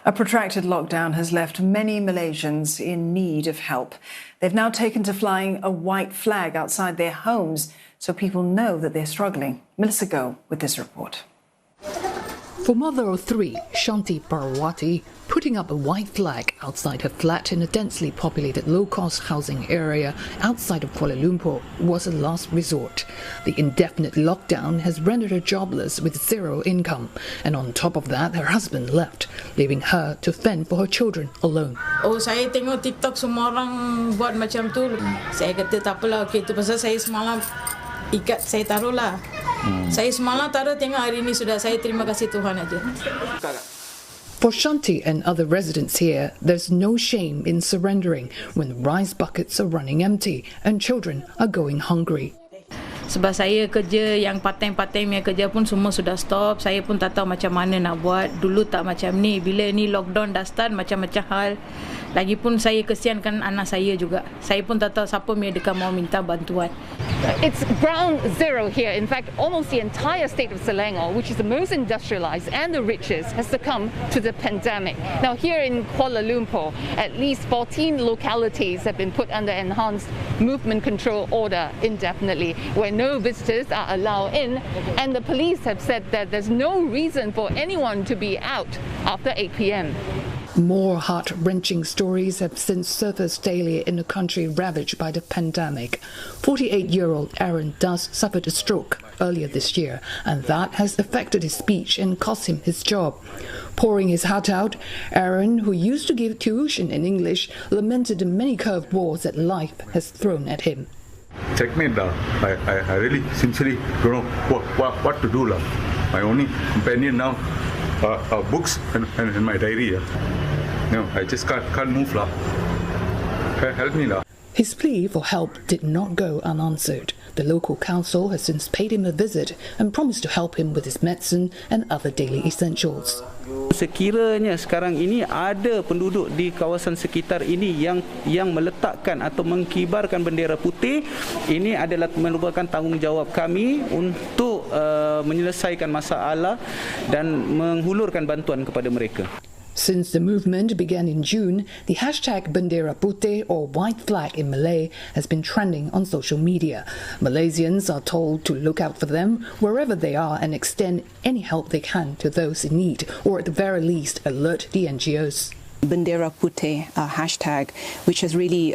A protracted lockdown has left many Malaysians in need of help. They've now taken to flying a white flag outside their homes so people know that they're struggling. Melissa Go with this report. For mother of three, Shanti Parawati, putting up a white flag outside her flat in a densely populated low-cost housing area outside of Kuala Lumpur was a last resort. The indefinite lockdown has rendered her jobless with zero income, and on top of that, her husband left, leaving her to fend for her children alone. Oh, saya tengok TikTok semua orang buat macam tu. Saya kata tak apalah, okey tu pasal saya semalam ikat saya taruhlah. Saya semalam taruh, tengok hari ini sudah, saya terima kasih Tuhan aja. For Shanti and other residents here, there's no shame in surrendering when rice buckets are running empty and children are going hungry. Sebab saya kerja yang part-time punya kerja pun semua sudah stop. Saya pun tak tahu macam mana nak buat. Dulu tak macam ni. Bila ni lockdown dah start, macam-macam hal. Lagipun saya kesiankan anak saya juga. Saya pun tak tahu siapa mereka mau minta bantuan. It's ground zero here. In fact, almost the entire state of Selangor, which is the most industrialized and the richest, has succumbed to the pandemic. Now here in Kuala Lumpur, at least 14 localities have been put under enhanced movement control order indefinitely, where no visitors are allowed in, and the police have said that there's no reason for anyone to be out after 8 p.m. More heart-wrenching stories have since surfaced daily in a country ravaged by the pandemic. 48-year-old Aaron Das suffered a stroke earlier this year, and that has affected his speech and cost him his job. Pouring his heart out, Aaron, who used to give tuition in English, lamented the many curveballs that life has thrown at him. Checkmate, I really sincerely don't know what to do. My only companion now are books and my diary. No, I just can't move. Help me. His plea for help did not go unanswered. The local council has since paid him a visit and promised to help him with his medicine and other daily essentials. Sekiranya sekarang ini ada penduduk di kawasan sekitar ini yang meletakkan atau mengkibarkan bendera putih, ini adalah merupakan tanggungjawab kami untuk menyelesaikan masalah dan menghulurkan bantuan kepada mereka. Since the movement began in June, the hashtag Bendera Putih or white flag in Malay has been trending on social media. Malaysians are told to look out for them wherever they are and extend any help they can to those in need, or at the very least alert the NGOs. Bendera Putih hashtag, which has really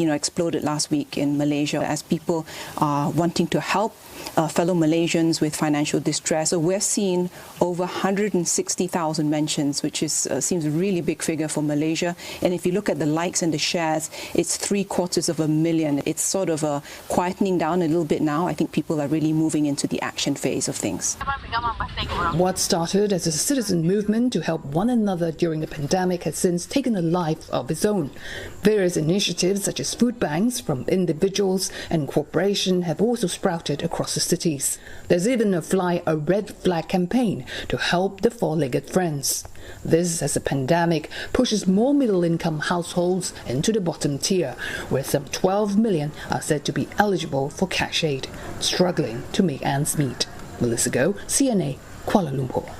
exploded last week in Malaysia as people are wanting to help fellow Malaysians with financial distress. So we're seeing over 160,000 mentions, which seems a really big figure for Malaysia. And if you look at the likes and the shares, it's 750,000. It's sort of quietening down a little bit now. I think people are really moving into the action phase of things. What started as a citizen movement to help one another during the pandemic has since taken a life of its own. Various initiatives such as food banks from individuals and corporations have also sprouted across the cities. There's even a Fly a Red Flag campaign to help the four-legged friends. This as the pandemic pushes more middle-income households into the bottom tier, where some 12 million are said to be eligible for cash aid, struggling to make ends meet. Melissa Go, CNA, Kuala Lumpur.